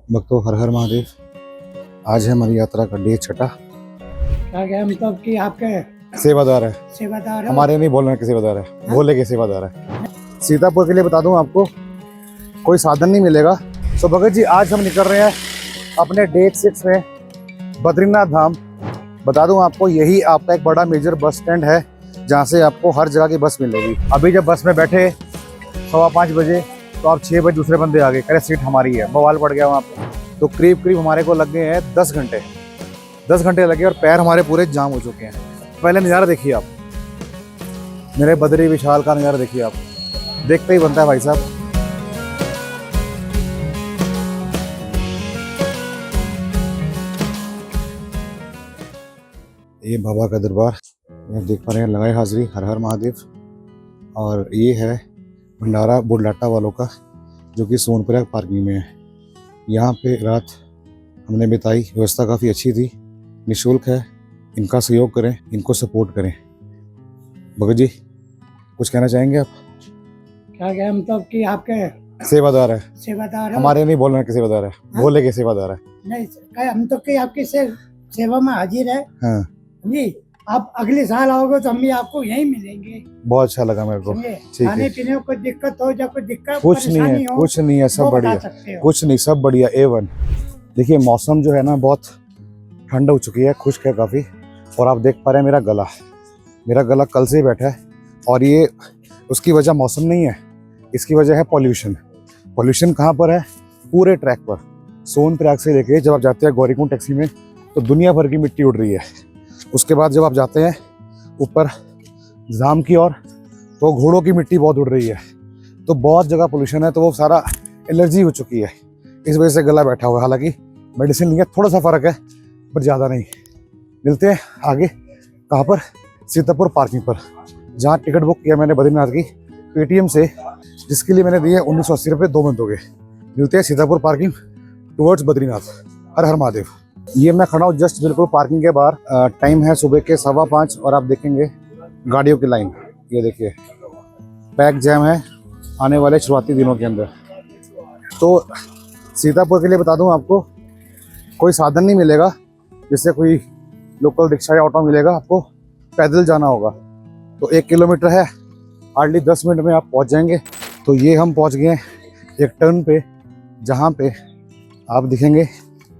भक्तों, हर हर महादेव। आज है हमारी यात्रा का डे 6। क्या मतलब कि आपके सेवादार है, सेवादार हो? हमारे नहीं बोल रहे हैं कि सेवादार है, भोले के सेवादार है। सीतापुर के लिए बता दूं आपको, कोई साधन नहीं मिलेगा। तो भगत जी, आज हम निकल रहे हैं अपने डे 6 में बद्रीनाथ धाम। बता दूं आपको, यही आपका एक बड़ा मेजर बस स्टैंड है जहाँ से आपको हर जगह की बस मिलेगी। अभी जब बस में बैठे 5:15 बजे, तो आप 6 बजे दूसरे बंदे आ गए, कह रहे सीट हमारी है, बवाल पड़ गया वहाँ पे। तो करीब करीब हमारे को लग गए हैं 10 घंटे। 10 घंटे लगे और पैर हमारे पूरे जाम हो चुके हैं। पहले नज़ारा देखिए आप, मेरे बद्री विशाल का नज़ारा देखिए आप, देखते ही बनता है भाई साहब। ये बाबा का दरबार, ये देख पा रहे हैं, लगाए हाजिरी, हर हर महादेव। और ये है भंडारा बुढ़लाटा वालों का, जो कि सोनपुरा पार्किंग में है। यहाँ पे रात हमने बिताई, व्यवस्था काफ़ी अच्छी थी, निःशुल्क है। इनका सहयोग करें, इनको सपोर्ट करें। भगत जी, कुछ कहना चाहेंगे आप? क्या मतलब कि आपके सेवादार है, सेवादार हो? हमारे नहीं बोल रहे हैं कि सेवादार है, भोले के सेवादार है। नहीं, क्या हम तो कि आपकी सेवा में हाजिर है। हाँ जी, आप अगले साल आओगे तो हम भी आपको यहीं मिलेंगे। बहुत अच्छा लगा मेरे को। समझे? ठीक खाने है, पीने में कोई दिक्कत हो या कोई दिक्कत कुछ नहीं है, परेशानी हो, कुछ नहीं है, सब वो बता बढ़िया, सकते हो। कुछ नहीं, सब बढ़िया A1। देखिए मौसम जो है ना, बहुत ठंड हो चुकी है, खुश्क है काफ़ी। और आप देख पा रहे हैं मेरा गला कल से ही बैठा है। और ये उसकी वजह मौसम नहीं है, इसकी वजह है पॉल्यूशन। पॉल्यूशन कहाँ पर है? पूरे ट्रैक पर, सोनप्रयाग से लेके जब आप जाते हैं गौरीकुंड टैक्सी में, तो दुनिया भर की मिट्टी उड़ रही है। उसके बाद जब आप जाते हैं ऊपर धाम की ओर, तो घोड़ों की मिट्टी बहुत उड़ रही है। तो बहुत जगह पोल्यूशन है, तो वो सारा एलर्जी हो चुकी है, इस वजह से गला बैठा हुआ है। हालांकि मेडिसिन लिया, थोड़ा सा फ़र्क है पर ज़्यादा नहीं। मिलते हैं आगे, कहाँ पर? सीतापुर पार्किंग पर, जहाँ टिकट बुक किया मैंने बद्रीनाथ की पेटीएम से, जिसके लिए मैंने दिए 1980 रुपये 2 मिनट हो गए। मिलते हैं सीतापुर पार्किंग टुवर्ड्स बद्रीनाथ। हर हर महादेव। ये मैं खड़ा हूँ जस्ट बिल्कुल पार्किंग के बाहर। टाइम है सुबह के 5:15 और आप देखेंगे गाड़ियों की लाइन, ये देखिए पैक जैम है आने वाले शुरुआती दिनों के अंदर। तो सीतापुर के लिए बता दूं आपको, कोई साधन नहीं मिलेगा, जैसे कोई लोकल रिक्शा या ऑटो मिलेगा, आपको पैदल जाना होगा। तो 1 किलोमीटर है, हार्डली 10 मिनट में आप पहुंच जाएंगे। तो ये हम पहुंच गए हैं एक टर्न पे, जहाँ पे आप दिखेंगे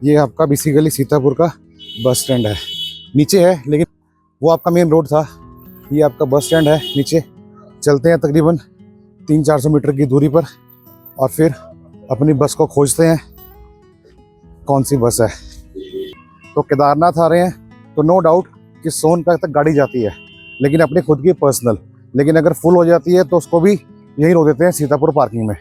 ये आपका बेसिकली सीतापुर का बस स्टैंड है। नीचे है, लेकिन वो आपका मेन रोड था, ये आपका बस स्टैंड है नीचे। चलते हैं तकरीबन 300-400 मीटर की दूरी पर, और फिर अपनी बस को खोजते हैं कौन सी बस है। तो केदारनाथ आ रहे हैं, तो नो डाउट कि सोनप्रयाग तक गाड़ी जाती है, लेकिन अपनी खुद की पर्सनल। लेकिन अगर फुल हो जाती है तो उसको भी यहीं रोक देते हैं सीतापुर पार्किंग में।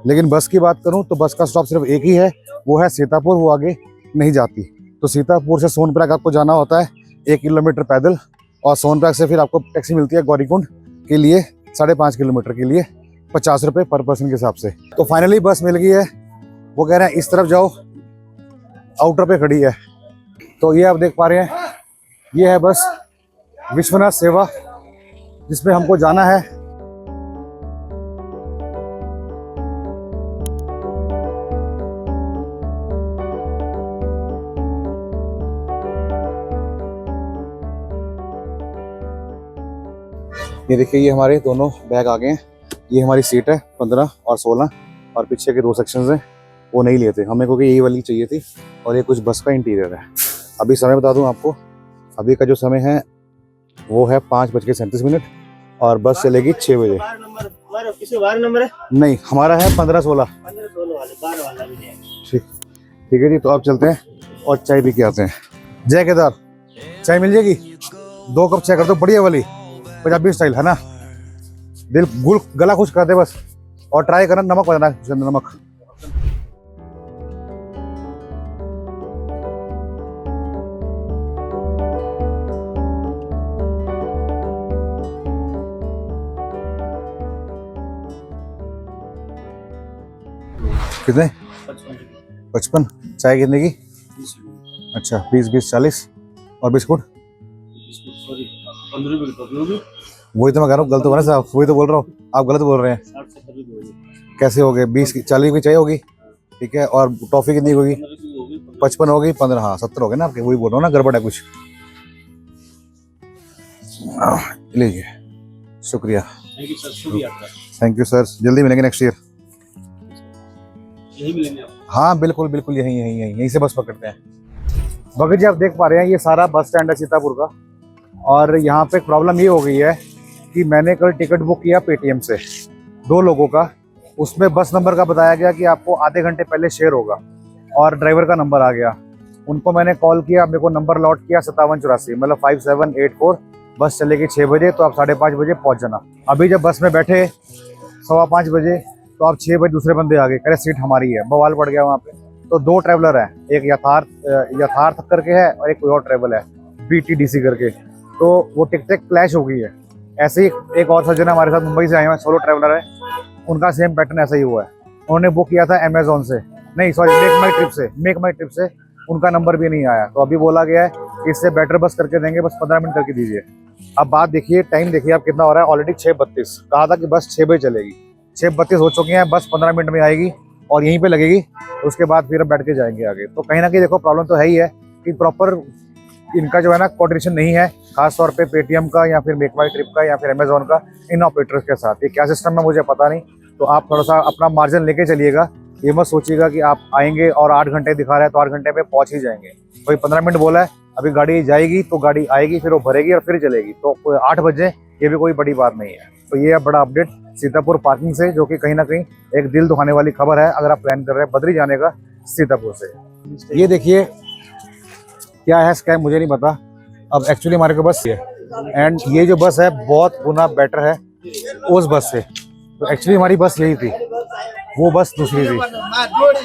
लेकिन बस की बात करूं तो बस का स्टॉप सिर्फ एक ही है, वो है सीतापुर, वो आगे नहीं जाती। तो सीतापुर से सोनप्रयाग आपको जाना होता है 1 किलोमीटर पैदल, और सोनप्रयाग से फिर आपको टैक्सी मिलती है गौरीकुंड के लिए 5.5 किलोमीटर के लिए 50 रुपये पर पर्सन के हिसाब से। तो फाइनली बस मिल गई है। वो कह रहे हैं इस तरफ जाओ, आउटर पे खड़ी है। तो ये आप देख पा रहे हैं, ये है बस विश्वनाथ सेवा, जिसमें हमको जाना है। ये देखिए, ये हमारे दोनों बैग आ गए हैं। ये हमारी सीट है 15 और 16, और पीछे के 2 सेक्शंस हैं, वो नहीं लिए थे हमें, क्योंकि यही वाली चाहिए थी। और ये कुछ बस का इंटीरियर है। अभी समय बता दूं आपको, अभी का जो समय है वो है 5:37, और बस चलेगी 6 बजे। नंबर है? नहीं, हमारा है 15-16। ठीक, ठीक है जी। तो अब चलते हैं और चाय पी के आते हैं। जय केदार, चाय मिल जाएगी? 2 कप चाय कर दो, बढ़िया वाली पंजाबी स्टाइल है ना, दिल गुल गला खुश कर दे बस। और ट्राई करना, नमक बताना, नमक। कितने? 55। चाय कितने की? अच्छा, 20, 40। और बिस्कुट? वही तो मैं कह रहा हूँ, गलत हो रहा है साहब, वही तो बोल रहा हूँ, आप गलत बोल रहे हैं। कैसे हो गए? 20 की 40 की चाहिए होगी। ठीक है। और टॉफी कितनी होगी? 55 हो गई, 15, हाँ 70 हो गए ना आपके, वही बोल रहा हूँ ना, गड़बड़ है कुछ। लीजिए, शुक्रिया। थैंक यू सर, शुक्रिया आपका। थैंक यू सर, जल्दी मिलेंगे नेक्स्ट ईयर। यही मिलेंगे आप? हाँ बिल्कुल बिल्कुल, यहीं से बस पकड़ते हैं। भगत जी आप देख पा रहे हैं ये सारा बस स्टैंड है सीतापुर का। और यहाँ पे प्रॉब्लम ये हो गई है कि मैंने कल टिकट बुक किया पेटीएम से 2 लोगों का। उसमें बस नंबर का बताया गया कि आपको आधे घंटे पहले शेयर होगा, और ड्राइवर का नंबर आ गया। उनको मैंने कॉल किया, मेरे को नंबर लॉट किया 5784, मतलब 5784। बस चलेगी 6 बजे, तो आप 5:30 बजे पहुँच जाना। अभी जब बस में बैठे 5:15 बजे, तो आप 6 बजे दूसरे बंदे आ गए, कह रहे सीट हमारी है। बवाल पड़ गया वहाँ पे। तो 2 ट्रैवलर हैं, एक यथार्थ करके है और एक कोई और ट्रैवल है BTDC करके। तो वो टिकटें क्लैश हो गई है। ऐसे ही एक और सज्जन हमारे साथ मुंबई से आए हैं, सोलो ट्रैवलर है, उनका सेम पैटर्न ऐसा ही हुआ है। उन्होंने बुक किया था अमेजोन से, नहीं सॉरी मेक माई ट्रिप से, उनका नंबर भी नहीं आया। तो अभी बोला गया है कि इससे बेटर बस करके देंगे, बस 15 मिनट करके दीजिए। अब बात देखिए, टाइम देखिए आप कितना हो रहा है, ऑलरेडी 6:32। कहा था कि बस 6 बजे चलेगी, 6:32 हो चुकी हैं। बस 15 मिनट में आएगी और यहीं पे लगेगी, उसके बाद फिर बैठ के जाएंगे आगे। तो कहीं ना कहीं देखो प्रॉब्लम तो है ही है कि प्रॉपर इनका जो है ना कोऑर्डिनेशन नहीं है, खासतौर पे पेटीएम का या फिर मेक माई ट्रिप का या फिर अमेजोन का, इन ऑपरेटर्स के साथ। ये क्या सिस्टम है मुझे पता नहीं। तो आप थोड़ा सा अपना मार्जिन लेके चलिएगा। ये मत सोचिएगा कि आप आएंगे और 8 घंटे दिखा रहा है तो 8 घंटे में पहुंच ही जाएंगे। कोई 15 मिनट बोला है, अभी गाड़ी जाएगी तो गाड़ी आएगी, फिर वो भरेगी और फिर चलेगी। तो 8 बजे ये भी कोई बड़ी बात नहीं है। तो ये बड़ा अपडेट सीतापुर पार्किंग से, जो कि कहीं ना कहीं एक दिल दुखाने वाली खबर है अगर आप प्लान कर रहे हैं बद्री जाने का सीतापुर से। ये देखिए क्या है स्कैम, मुझे नहीं पता। अब एक्चुअली हमारे को बस ये, एंड ये जो बस है बहुत गुना बेटर है उस बस से। तो एक्चुअली हमारी बस यही थी, वो बस दूसरी थी।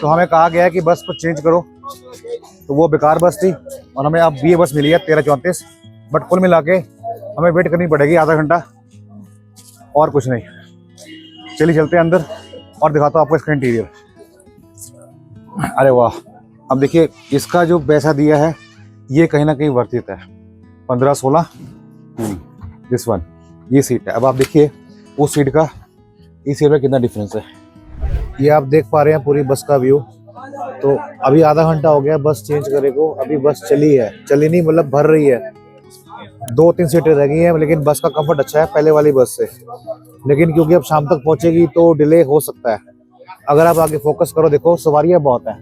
तो हमें कहा गया है कि बस को चेंज करो, तो वो बेकार बस थी और हमें अब ये बस मिली है 1334। बट कुल मिला के हमें वेट करनी पड़ेगी आधा घंटा, और कुछ नहीं। चलिए चलते हैं अंदर और दिखाता हूँ आपको इसका इंटीरियर। अरे वाह, अब देखिए इसका जो पैसा दिया है ये कहीं ना कहीं वर्थित है। 15-16 दिस वन, ये सीट है। अब आप देखिए उस सीट का इस सीट में कितना डिफरेंस है। ये आप देख पा रहे हैं पूरी बस का व्यू। तो अभी आधा घंटा हो गया बस चेंज करे को, अभी बस चली नहीं मतलब भर रही है। 2-3 सीटें रह गई हैं, लेकिन बस का कंफर्ट अच्छा है पहले वाली बस से। लेकिन क्योंकि अब शाम तक पहुंचेगी तो डिले हो सकता है। अगर आप आगे फोकस करो, देखो सवारियां बहुत हैं,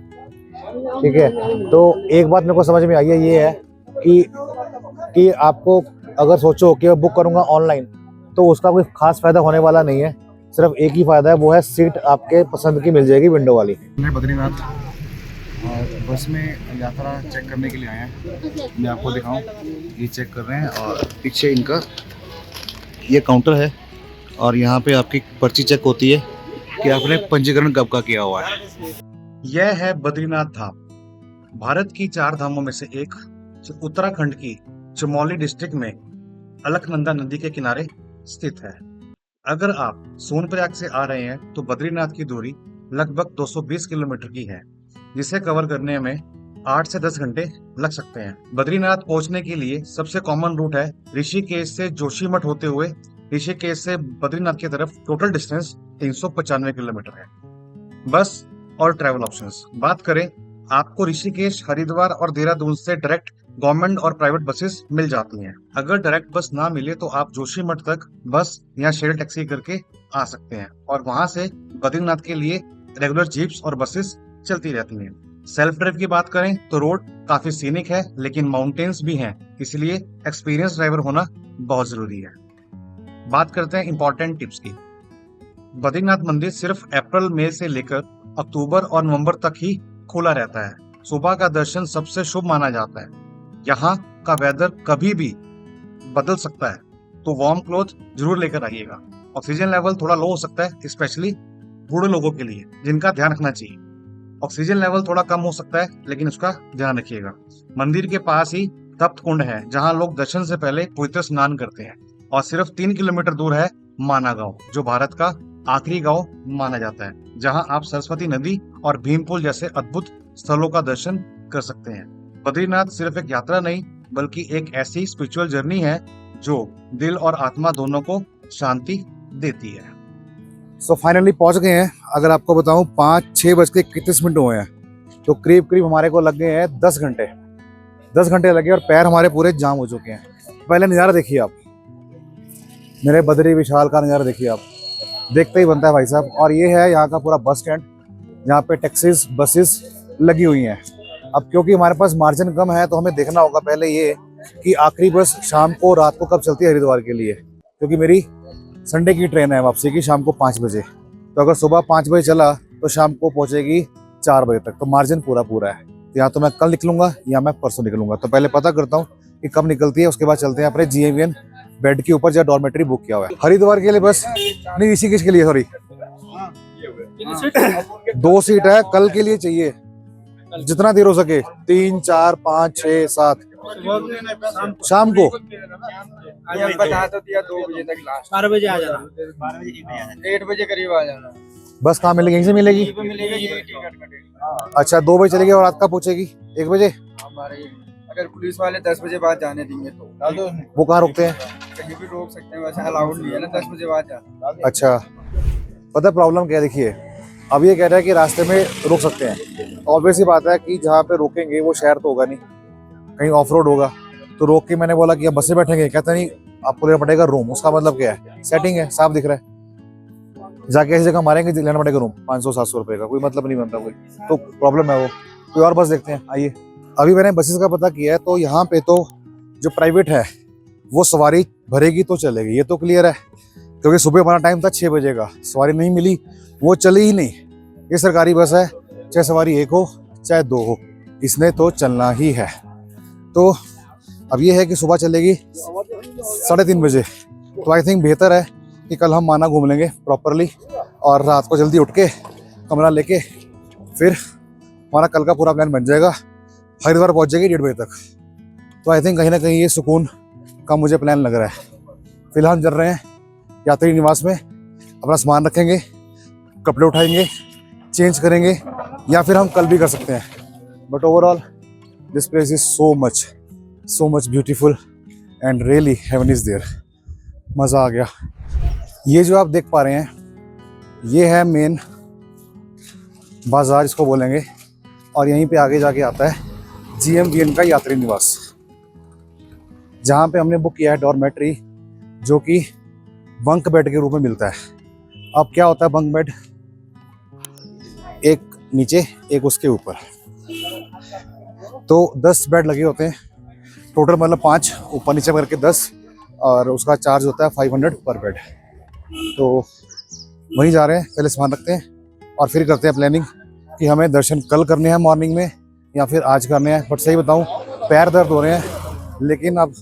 ठीक है। तो एक बात मेरे को समझ में आई है, ये है कि आपको अगर सोचो कि मैं बुक करूंगा ऑनलाइन, तो उसका कोई खास फायदा होने वाला नहीं है। सिर्फ एक ही फायदा है, वो है सीट आपके पसंद की मिल जाएगी, विंडो वाली। बद्रीनाथ और बस में यात्रा चेक करने के लिए आए हैं। मैं आपको दिखाऊं, ये चेक कर रहे हैं और पीछे इनका ये काउंटर है और यहाँ पे आपकी पर्ची चेक होती है कि आपने पंजीकरण कब का किया हुआ है। यह है बद्रीनाथ धाम, भारत की 4 धामों में से एक, जो उत्तराखंड की चमोली डिस्ट्रिक्ट में अलकनंदा नदी के किनारे स्थित है। अगर आप सोनप्रयाग से आ रहे हैं तो बद्रीनाथ की दूरी लगभग 220 किलोमीटर की है, जिसे कवर करने में 8 से 10 घंटे लग सकते हैं। बद्रीनाथ पहुंचने के लिए सबसे कॉमन रूट है ऋषिकेश से जोशीमठ होते हुए ऋषिकेश से बद्रीनाथ की तरफ। टोटल डिस्टेंस 395 किलोमीटर है। बस और ट्रैवल ऑप्शंस बात करें, आपको ऋषिकेश, हरिद्वार और देहरादून से डायरेक्ट गवर्नमेंट और प्राइवेट बसेस मिल जाती हैं। अगर डायरेक्ट बस ना मिले तो आप जोशीमठ तक बस या शेयर टैक्सी करके आ सकते हैं और वहां से बद्रीनाथ के लिए रेगुलर जीप्स और बसेस चलती रहती हैं। सेल्फ ड्राइव की बात करें तो रोड काफी सीनिक है, लेकिन माउंटेन्स भी हैं, इसलिए एक्सपीरियंस ड्राइवर होना बहुत जरूरी है। बात करते हैं इंपॉर्टेंट टिप्स की। बद्रीनाथ मंदिर सिर्फ अप्रैल मई से लेकर अक्टूबर और नवंबर तक ही खुला रहता है। सुबह का दर्शन सबसे शुभ माना जाता है। यहाँ का वेदर कभी भी बदल सकता है, तो वार्म क्लोथ जरूर लेकर आइएगा। ऑक्सीजन लेवल थोड़ा लो हो सकता है, स्पेशली बूढ़े लोगों के लिए, जिनका ध्यान रखना चाहिए। ऑक्सीजन लेवल थोड़ा कम हो सकता है, लेकिन उसका ध्यान रखिएगा। मंदिर के पास ही तप्त कुंड है, जहाँ लोग दर्शन से पहले पवित्र स्नान करते हैं। और सिर्फ 3 किलोमीटर दूर है माना गांव, जो भारत का आखिरी गांव माना जाता है, जहां आप सरस्वती नदी और भीमपुल जैसे अद्भुत स्थलों का दर्शन कर सकते हैं। बद्रीनाथ सिर्फ एक यात्रा नहीं, बल्कि एक ऐसी स्पिरिचुअल जर्नी है जो दिल और आत्मा दोनों को शांति देती है। सो फाइनली पहुंच गए हैं। अगर आपको बताऊं 5-6 बज के 31 मिनट हुए हैं, तो करीब करीब हमारे को लग गए हैं 10 घंटे। 10 घंटे लगे और पैर हमारे पूरे जाम हो चुके हैं। पहले नज़ारा देखिए आप, मेरे बद्री विशाल का नज़ारा देखिए आप, देखते ही बनता है भाई साहब। और ये है यहाँ का पूरा बस स्टैंड, जहाँ पे टैक्सीज बसेस लगी हुई हैं। अब क्योंकि हमारे पास मार्जिन कम है, तो हमें देखना होगा पहले ये कि आखिरी बस शाम को रात को कब चलती है हरिद्वार के लिए, क्योंकि मेरी संडे की ट्रेन है वापसी की शाम को 5 बजे। तो अगर सुबह 5 बजे चला तो शाम को पहुंचेगी 4 बजे तक, तो मार्जिन पूरा है। तो या तो मैं कल निकलूंगा या मैं परसों निकलूंगा। तो पहले पता करता हूँ कि कब निकलती है, उसके बाद चलते हैं अपने GMVN बेड के ऊपर, जहाँ डॉर्मेटरी बुक किया हुआ है। हरिद्वार के लिए बस नहीं, ऋषिकेश के लिए सॉरी 2 सीट है, कल के लिए चाहिए जितना देर हो सके, 3, 4, 5, 6, 7 शाम को। बता तो दिया 2 बजे तक लास्ट, 12 बजे आ जाना, 12 बजे 1 बजे आ जाना, 1 बजे करीब आ जाना। बस कहाँ मिलेगी? यहीं से मिलेगी। अच्छा 2 बजे चलेगी और रात का पहुंचेगी 1 बजे। हमारे अगर पुलिस वाले 10 बजे बाद जाने देंगे तो वो कहाँ रुकते हैं? कहीं भी रोक सकते हैं, वैसे अलाउड नहीं है ना 10 बजे बाद जाना। अच्छा, पता प्रॉब्लम क्या है? देखिए अब ये कह रहा है कि रास्ते में रोक सकते हैं। ऑब्वियस ही बात है कि जहाँ पे रोकेंगे वो शहर तो होगा नहीं, कहीं ऑफ रोड होगा। तो रोक के मैंने बोला कि अब बस से बैठेंगे, कहता नहीं आपको लेना पड़ेगा रूम। उसका मतलब क्या है? सेटिंग है, साफ दिख रहा है। जाके ऐसी जगह मारेंगे, लेना पड़ेगा रूम 500-700 रुपये का, कोई मतलब नहीं बनता कोई। तो प्रॉब्लम है वो। कोई और बस देखते हैं, आइए। अभी मैंने बसेस का पता किया है, तो यहाँ पे तो जो प्राइवेट है वो सवारी भरेगी तो चलेगी, ये तो क्लियर है। क्योंकि सुबह हमारा टाइम था 6 बजे का, सवारी नहीं मिली, वो चली ही नहीं। ये सरकारी बस है, चाहे सवारी 1 हो चाहे 2 हो, इसने तो चलना ही है। तो अब ये है कि सुबह चलेगी 3:30 बजे। तो आई थिंक बेहतर है कि कल हम माना घूम लेंगे प्रॉपरली, और रात को जल्दी उठ के कमरा लेके फिर हमारा कल का पूरा प्लान बन जाएगा। हरिद्वार पहुंच जाएगी 1:30 बजे तक। तो आई थिंक कहीं ना कहीं ये सुकून का मुझे प्लान लग रहा है। फिलहाल चल रहे हैं यात्री निवास में, अपना सामान रखेंगे, कपड़े उठाएंगे, चेंज करेंगे, या फिर हम कल भी कर सकते हैं। But overall this place is so much beautiful and really heaven is there. मज़ा आ गया। ये जो आप देख पा रहे हैं, ये है मेन बाजार इसको बोलेंगे, और यहीं पे आगे जाके आता है GMVN का यात्री निवास, जहाँ पे हमने बुक किया है डॉर्मेट्री, जो कि बंक बेड के रूप में मिलता है। अब क्या होता है बंक बेड? एक नीचे एक उसके ऊपर, तो 10 बेड लगे होते हैं टोटल, मतलब 5 ऊपर नीचे करके 10, और उसका चार्ज होता है 500 पर बेड। तो वहीं जा रहे हैं, पहले सामान रखते हैं और फिर करते हैं प्लानिंग कि हमें दर्शन कल करने हैं मॉर्निंग में या फिर आज करने हैं। बट सही बताऊं, पैर दर्द हो रहे हैं, लेकिन अब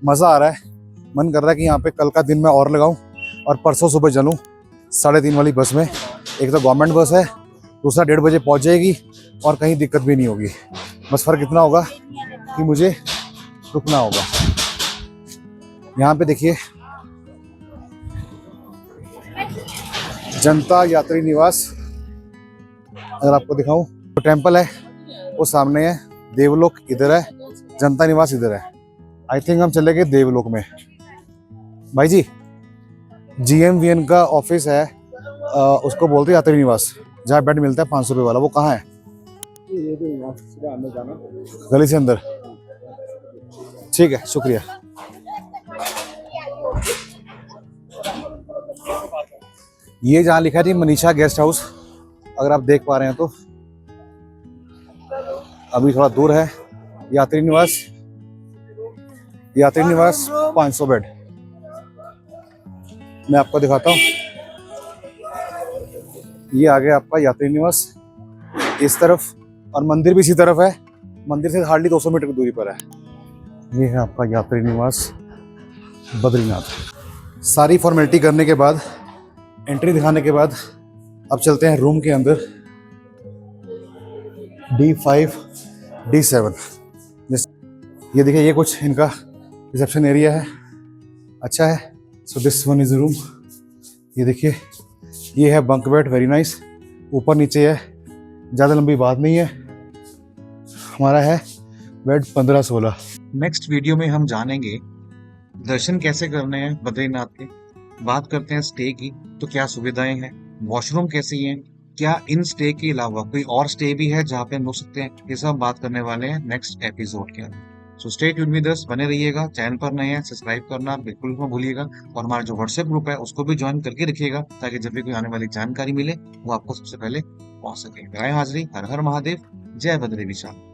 मज़ा आ रहा है। मन कर रहा है कि यहाँ पे कल का दिन मैं और लगाऊं और परसों सुबह चलूं 3:30 वाली बस में। एक तो गवर्नमेंट बस है, दूसरा 1:30 बजे पहुँच जाएगी और कहीं दिक्कत भी नहीं होगी। बस फ़र्क इतना होगा कि मुझे रुकना होगा। यहाँ पे देखिए जनता यात्री निवास, अगर आपको दिखाऊं तो टेंपल है वो सामने है, देवलोक इधर है, जनता निवास इधर है। आई थिंक हम चले गए देवलोक में। भाई जी GMVN का ऑफिस है, उसको बोलते हैं यात्री निवास, जहाँ बेड मिलता है 500 रुपये वाला। वो कहाँ है? गली से अंदर। ठीक है, शुक्रिया। ये जहाँ लिखा है जी मनीषा गेस्ट हाउस, अगर आप देख पा रहे हैं तो अभी थोड़ा दूर है। यात्री निवास 500 बेड। मैं आपको दिखाता हूँ, ये आ गया आपका यात्री निवास इस तरफ, और मंदिर भी इसी तरफ है। मंदिर से हार्डली 200 मीटर की दूरी पर है। ये है आपका यात्री निवास बद्रीनाथ। सारी फॉर्मेलिटी करने के बाद, एंट्री दिखाने के बाद, अब चलते हैं रूम के अंदर। D5 D7, ये देखिए, ये कुछ इनका रिसेप्शन एरिया है, अच्छा है। So this one is room. ये देखिए, ये है बंक बेड, वेरी नाइस। ऊपर नीचे है, ज़्यादा लंबी बात नहीं है। हमारा है बेड 15-16। नेक्स्ट वीडियो में हम जानेंगे दर्शन कैसे करने हैं बद्रीनाथ के, बात करते हैं स्टे की, तो क्या सुविधाएं हैं, वॉशरूम कैसी हैं, क्या इन स्टे के अलावा कोई और स्टे भी है जहाँ पे हम रुक सकते हैं, ये सब बात करने वाले हैं नेक्स्ट एपिसोड के अंदर। So stay tune with us, बने रहिएगा। चैनल पर नए हैं, सब्सक्राइब करना बिल्कुल मत भूलिएगा, और हमारा जो व्हाट्सएप ग्रुप है उसको भी ज्वाइन करके रखिएगा, ताकि जब भी कोई आने वाली जानकारी मिले वो आपको सबसे पहले पहुंच सके। राय हाजरी, हर हर महादेव, जय बद्री विशाल।